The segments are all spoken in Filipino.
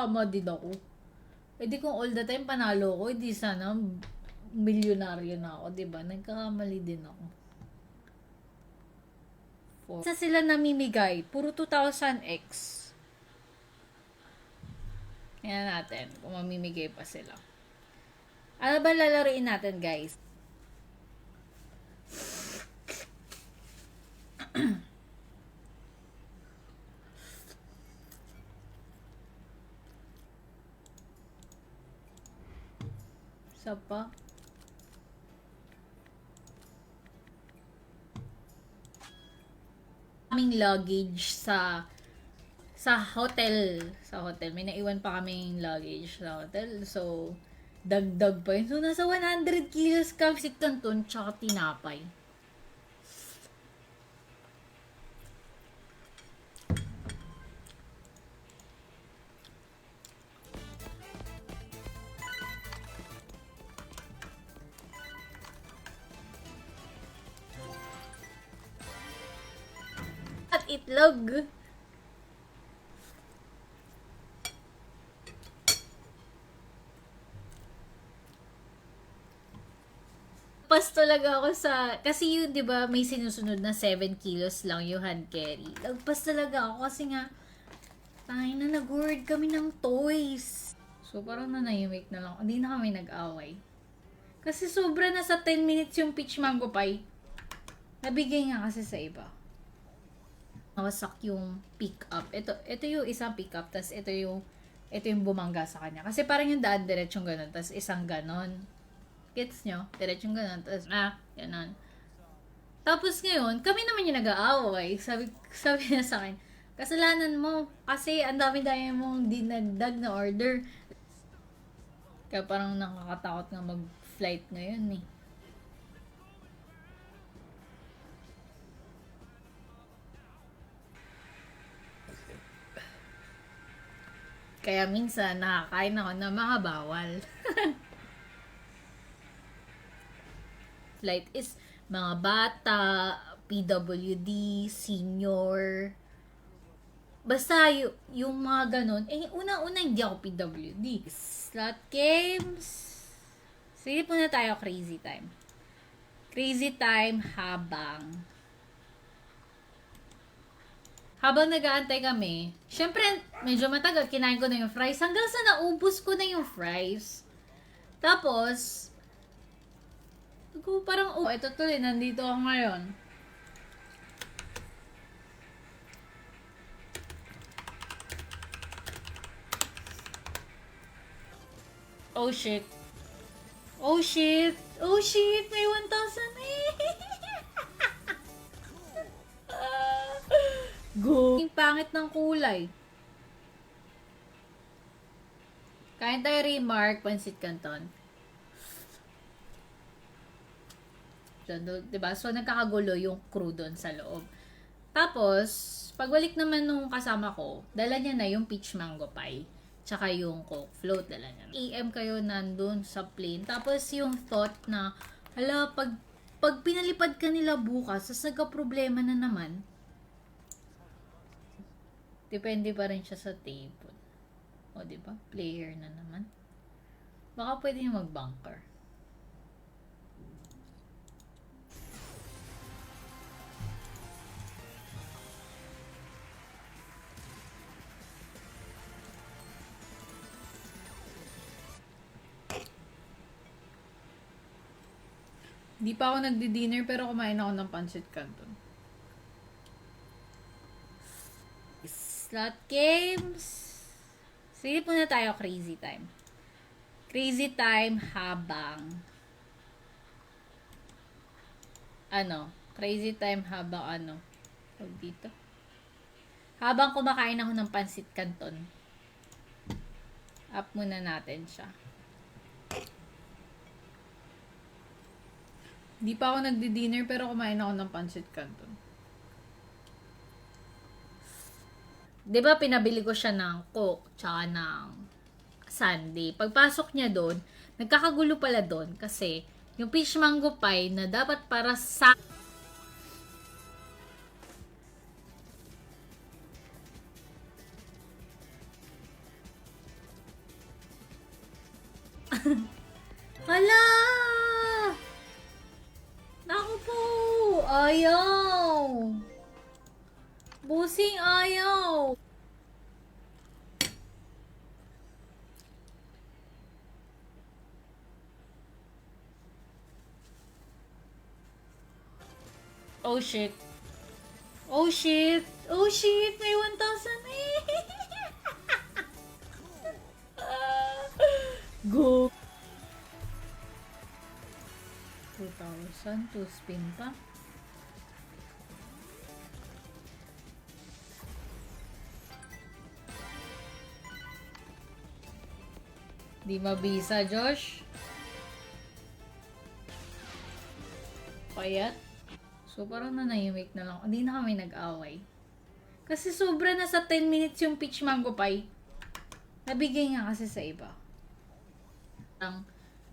tama din ako. Eh di kung all the time panalo ko, di sana milyonaryo na ako, di ba? Nagkakamali din ako. Sa sila namimigay, puro 2000x. Yan natin, kung mamimigay pa sila. Ano ba lalaroin natin, guys? Isa pa. Kaming luggage sa hotel. Sa hotel. May naiwan pa kaming luggage sa hotel. So, dagdag pa yun. So, nasa 100 kilos kapsik kanton tsaka tinapay. At itlog. Pas talaga ako sa, kasi yun, di ba, may sinusunod na 7 kilos lang yung hand carry. Lagpas talaga ako kasi nga, tayo na nag-word kami ng toys. So, parang nanahimik na lang. Hindi na kami nag-away. Kasi sobra na sa 10 minutes yung peach mango pie. Nabigay nga kasi sa iba. Nawasak yung pick up. Ito yung isang pick up, tas ito yung bumangga sa kanya. Kasi parang yung daan diretsong ganun, tas isang ganon. Gets nyo? Diretsong ganun. Tapos, ganun. Tapos ngayon, kami naman yung nag-aaway. Sabi niya sa akin, kasalanan mo. Kasi ang dami-dami mong dinagdag na order. Kaya parang nakakatakot nga mag-flight ngayon eh. Kaya minsan, nakakain ako ng mga bawal. Flight is mga bata, PWD, senior. Basta yung mga ganun. Eh, una-una hindi ako PWD. Slot games. Sige po na tayo, crazy time. Crazy time habang nag-aantay kami, syempre, medyo matagal, kinain ko na yung fries. Hanggang sa naubos ko na yung fries. Tapos, parang, ito tuloy, nandito ako ngayon. Oh shit. Oh shit. Oh shit, may 1,000 eh. Go. Yung pangit ng kulay. Kain tayo remark, pansit canton. Diba? So, nagkakagulo yung crew doon sa loob. Tapos, pagbalik naman nung kasama ko, dala niya na yung peach mango pie. Tsaka yung coke float, dala niya. AM kayo nandun sa plane. Tapos, yung thought na, hala, pag pinalipad ka nila bukas, tas nagka-problema na naman, depende pa rin siya sa table. O, diba? Player na naman. Baka pwede yung mag-bunker. Hindi pa ako nagdi-dinner pero kumain ako ng pancit canton. Slot games. Sige po na tayo, crazy time. Crazy time habang crazy time habang dito. Habang kumakain ako ng pancit canton. Up muna natin siya. Hindi pa ako nagdi-dinner pero kumain ako ng pancit canton. 'Di ba pinabili ko siya ng Coke tsaka ng sundae. Pagpasok niya doon, nagkakagulo pala doon kasi yung peach mango pie na dapat para sa Hala! Naku po! Ayaw! Busing ayaw! Oh shit. Oh shit. Oh shit. May 1,000 eh. Go. 2,000 to spin pa. Di mabisa, Josh. Payat. So, parang nanahimik na lang. Hindi na kami nag-away. Kasi sobra na sa 10 minutes yung peach mango pie. Nabigay nga kasi sa iba. Ang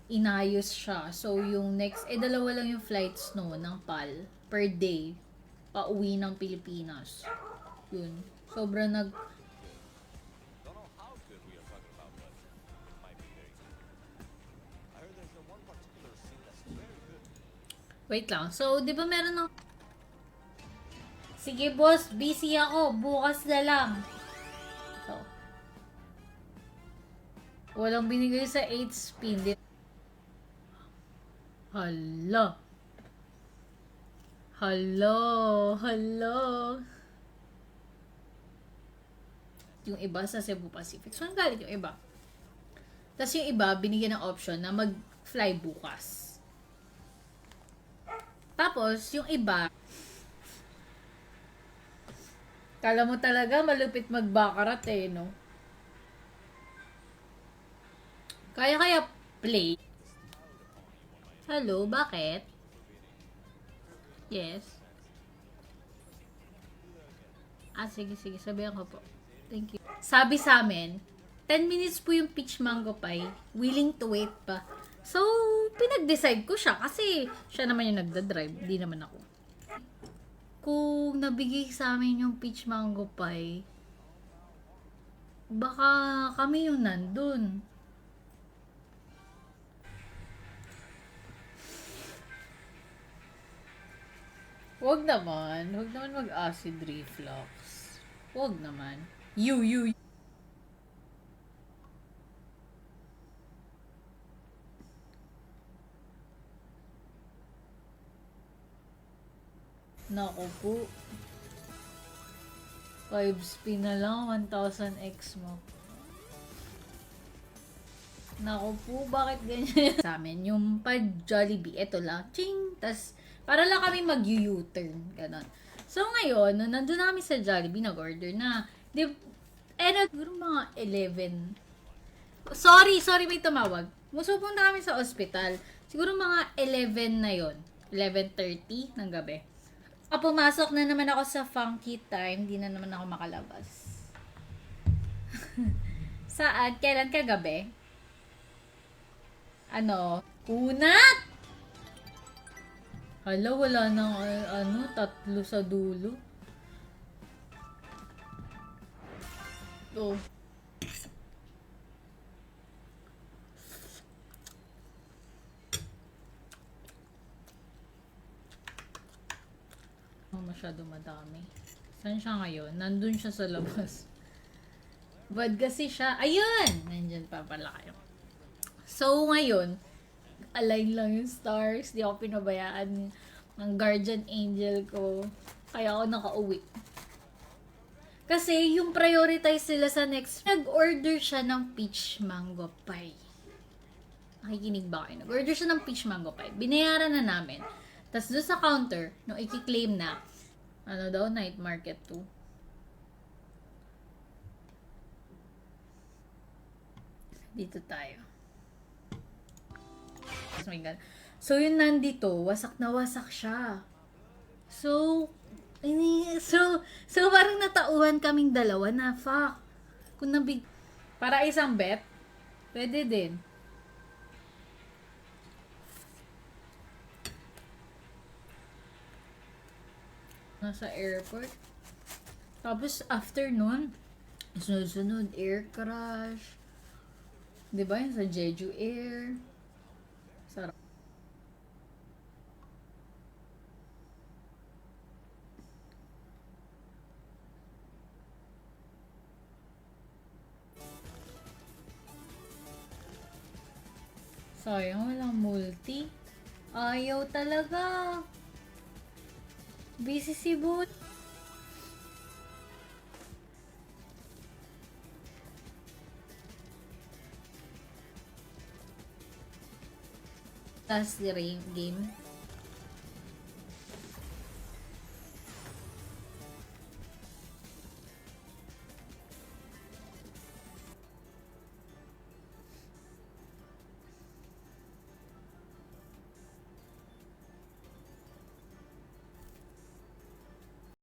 inayos siya. So, yung next, dalawa lang yung flights no, ng PAL per day. Pauwi ng Pilipinas. Yun. Sobra nag... Wait lang. So, di ba meron ng... Sige, boss. Busy ako. Bukas na lang. So. Walang binigay sa 8 spin. Hala. Hello. Hello. Yung iba sa Cebu Pacific. So, ang galit yung iba. Tapos yung iba, binigyan ng option na mag-fly bukas. Tapos, yung iba, kala mo talaga malupit magbakarat eh, no? Kaya play. Hello, bakit? Yes. Sige, sabihan ko po. Thank you. Sabi sa amin, 10 minutes po yung peach mango pie. Willing to wait pa. So, pinag-decide ko siya kasi siya naman yung nagda-drive, hindi naman ako. Kung nabigay sa amin yung peach mango pie, baka kami yung nandun. Wag naman mag-acid reflux. Wag naman. You. Naku po. 5 spin na lang, 1,000x mo. Naku po, bakit ganyan? Sa amin, yung pa Jollibee, eto lang, ching! Tas, para lang kami mag-U-turn, ganon. So, ngayon, nung nandun na kami sa Jollibee, nag-order na. Siguro mga 11. Sorry, may tumawag. Musubong na kami sa ospital. Siguro mga 11 na yon, 11:30 ng gabi. Pumasok na naman ako sa funky time. Di na naman ako makalabas. Saan? Kailan kagabi? Kunat! Hala, wala nang 3 sa dulo. Oh. Masyado madami. Saan siya ngayon? Nandun siya sa labas. Bad kasi siya. Ayun! Nandyan pa pala kayo. So, ngayon, align lang yung stars. Di ako pinabayaan ng guardian angel ko. Kaya ako nakauwi. Kasi, yung prioritize sila sa next, nag-order siya ng peach mango pie. Nakikinig ba kayo? Nag-order siya ng peach mango pie. Binayaran na namin. Tapos doon sa counter, nung i-claim na, night market 2. Dito tayo. Oh my God. So, yung nandito, wasak na wasak siya. So, parang natauhan kaming dalawa na, fuck. Kung para isang bet, pwede din. Nasa airport. Tapos, after nun, sunod-sunod, air crash. Di ba? Yung sa Jeju Air. Sarap. Sayang, walang multi. Ayaw talaga. Busy si Boot. Last game.